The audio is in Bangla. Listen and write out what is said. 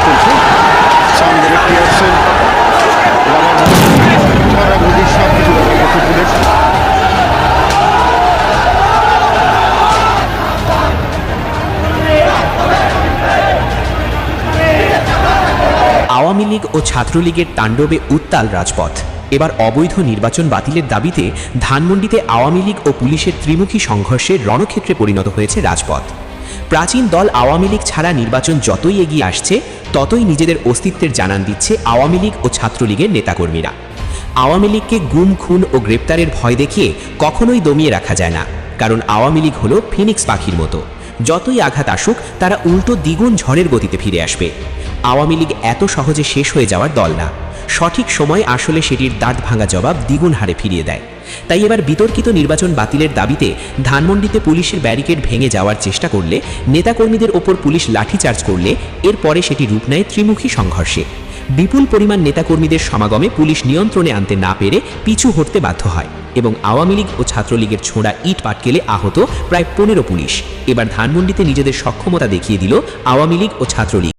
চলছে। সামনে পিয়ারসন সব কিছু ব্যবহার করছে পুলিশ। আওয়ামী লীগ ও ছাত্রলীগের তাণ্ডবে উত্তাল রাজপথ। এবার অবৈধ নির্বাচন বাতিলের দাবিতে ধানমন্ডিতে আওয়ামী লীগ ও পুলিশের ত্রিমুখী সংঘর্ষের রণক্ষেত্রে পরিণত হয়েছে রাজপথ। প্রাচীন দল আওয়ামী লীগ ছাড়া নির্বাচন যতই এগিয়ে আসছে, ততই নিজেদের অস্তিত্বের জানান দিচ্ছে আওয়ামী লীগ ও ছাত্রলীগের নেতাকর্মীরা। আওয়ামী লীগকে গুম, খুন ও গ্রেপ্তারের ভয় দেখিয়ে কখনোই দমিয়ে রাখা যায় না, কারণ আওয়ামী লীগ হলো ফিনিক্স পাখির মতো। যতই আঘাত আসুক, তারা উল্টো দ্বিগুণ ঝড়ের গতিতে ফিরে আসবে। আওয়ামী লীগ এত সহজে শেষ হয়ে যাওয়ার দল না। সঠিক সময় আসলে সেটির দাঁত ভাঙা জবাব দ্বিগুণ হারে ফিরিয়ে দেয়। তাই এবার বিতর্কিত নির্বাচন বাতিলের দাবিতে ধানমন্ডিতে পুলিশের ব্যারিকেড ভেঙে যাওয়ার চেষ্টা করলে, নেতাকর্মীদের ওপর পুলিশ লাঠিচার্জ করলে, এরপরে সেটি রূপ নেয় ত্রিমুখী সংঘর্ষে। বিপুল পরিমাণ নেতাকর্মীদের সমাগমে পুলিশ নিয়ন্ত্রণে আনতে না পেরে পিছু হটতে বাধ্য হয় এবং আওয়ামী লীগ ও ছাত্রলীগের ছোড়া ইট পাটকেলে আহত প্রায় 15 পুলিশ। এবার ধানমন্ডিতে নিজেদের সক্ষমতা দেখিয়ে দিল আওয়ামী লীগ ও ছাত্রলীগ।